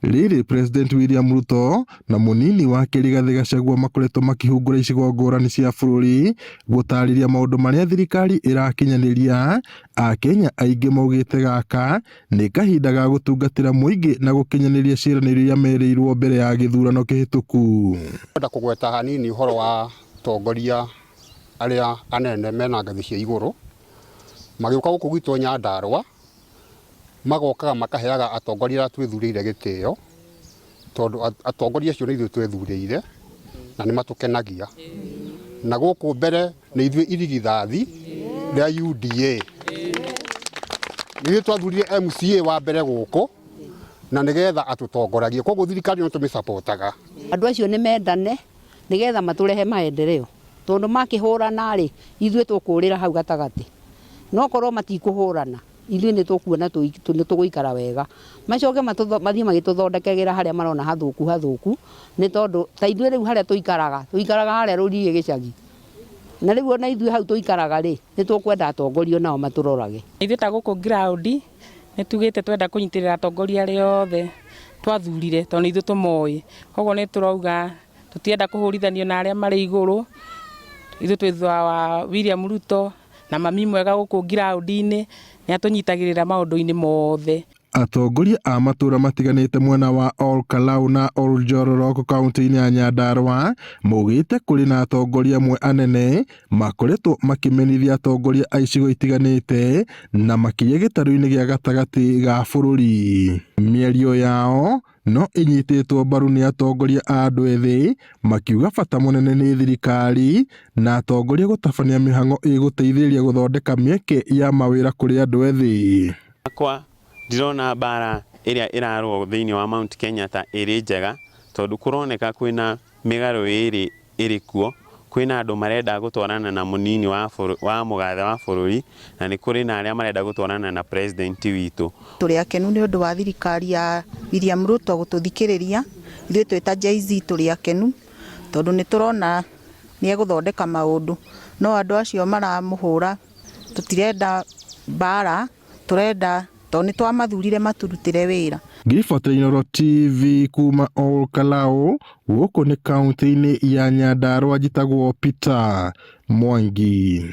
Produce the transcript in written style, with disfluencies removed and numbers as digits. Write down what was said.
Riri President William Ruto na munini wake Rigathi Gachagua makoretwo makihungura icigo ngũrani cia bũrũri gũtarĩria maũndũ marĩa thirikari ĩrakinyanĩria. Akenya aingĩ maugĩte gaka nĩ kahinda ga gũtungatĩra mũingĩ na gũkinyanĩria ciĩranĩro iria merĩirwo mbere ya gĩthurano kĩhĩtũku. Kwenda kũgweta hanini ũhoro wa tongoria arĩa anene mena ngathĩ cia igũrũ magĩũka gũkũ gwitũ Nyandarua magokaga makaheaga atongoria arĩa twĩthurĩire gĩtĩo, tondũ atongoria acio nĩ ithuĩ twĩthurĩire na nĩ matũkenagia. Na gũkũ mbere nĩ ithuĩ irigithathi rĩa UDA, nĩ ithuĩ twathurire MCA wa mbere gũkũ na nĩgetha atũtongoragie, koguo thirikari no tũmĩsapotaga. Andũ acio nĩ mendane nĩgetha matũrehe maendeleo, tondũ makĩhũrana rĩ ithuĩ tũkũrĩra hau gatagatĩ, no korwo matikũhũrana ithuĩ nĩ tũkuona nĩ tũgũikara wega. Macoke mathiĩ magĩtũthondekagĩra harĩa marona hathũku, nĩ tondũ ta ithuĩ rĩu harĩa tũikaraga harĩa Rũriĩ gĩcagi, na rĩu ona ithuĩ hau tũikaraga rĩ nĩ tũkwenda atongoria nao matũrorage. Ithuĩ ta gũkũ ground nĩ tugĩte twenda kũnyitĩrĩra atongoria arĩa othe twathurire, tondũ nĩ ithuĩ tũmoĩ, koguo nĩ tũrauga tũtienda kũhũrithanio na arĩa marĩ igũrũ. Ithuĩ twĩ thutha wa William Ruto na mami mwega gũkũ ground-inĩ nĩ atũnyitagĩrĩra maũndũ-inĩ mothe. Atongoria a matũra matiganĩte mwena wa Ol Kalou na Ol Njororok kaunti-inĩ ya Nyandarua maugĩte kũrĩ na atongoria amwe anene makoretwo makimenithia atongoria a icigo itiganĩte na makĩria gĩtarũ-inĩ gĩa gatagatĩ ga bũrũri. Mĩario yao no inyitĩtwo mbaru nĩ atongoria a andũ ethĩ, makiuga bata mũnene nĩ thirikari na atongoria gũtabania mĩhang'o ĩgũteithĩrĩria gũthondeka mĩeke ya mawĩra kũrĩ andũ ethĩ. Ndirona bara ĩrĩa ĩrarwo thĩinĩ wa Mount Kenya ta ĩrĩ njega, tondũ kũroneka kwĩna mĩgarũ ĩrĩ ĩrĩ kuo. Kwĩna andũ marenda gũtwarana na munini wa mũgathe wa bũrũri na nĩ kũrĩ na arĩa marenda gũtwarana na president witũ. Tũrĩ akenu nĩ ũndũ wa thirikari ya William Ruto gũtũthikĩrĩria. Ithuĩ twĩ ta Jay-Z tũrĩ akenu tondũ nĩ tũrona nĩ egũthondeka maũndũ, no andũ acio maramũhũra tũtirenda bara, tũrenda tondũ nĩ twamathurire maturutĩre wĩra. Ngiribote Inooro TV kuma Ol Kalou gũkũ nĩ kaunti-inĩ ya Nyandarua, njĩtagwo Peter Mwangi.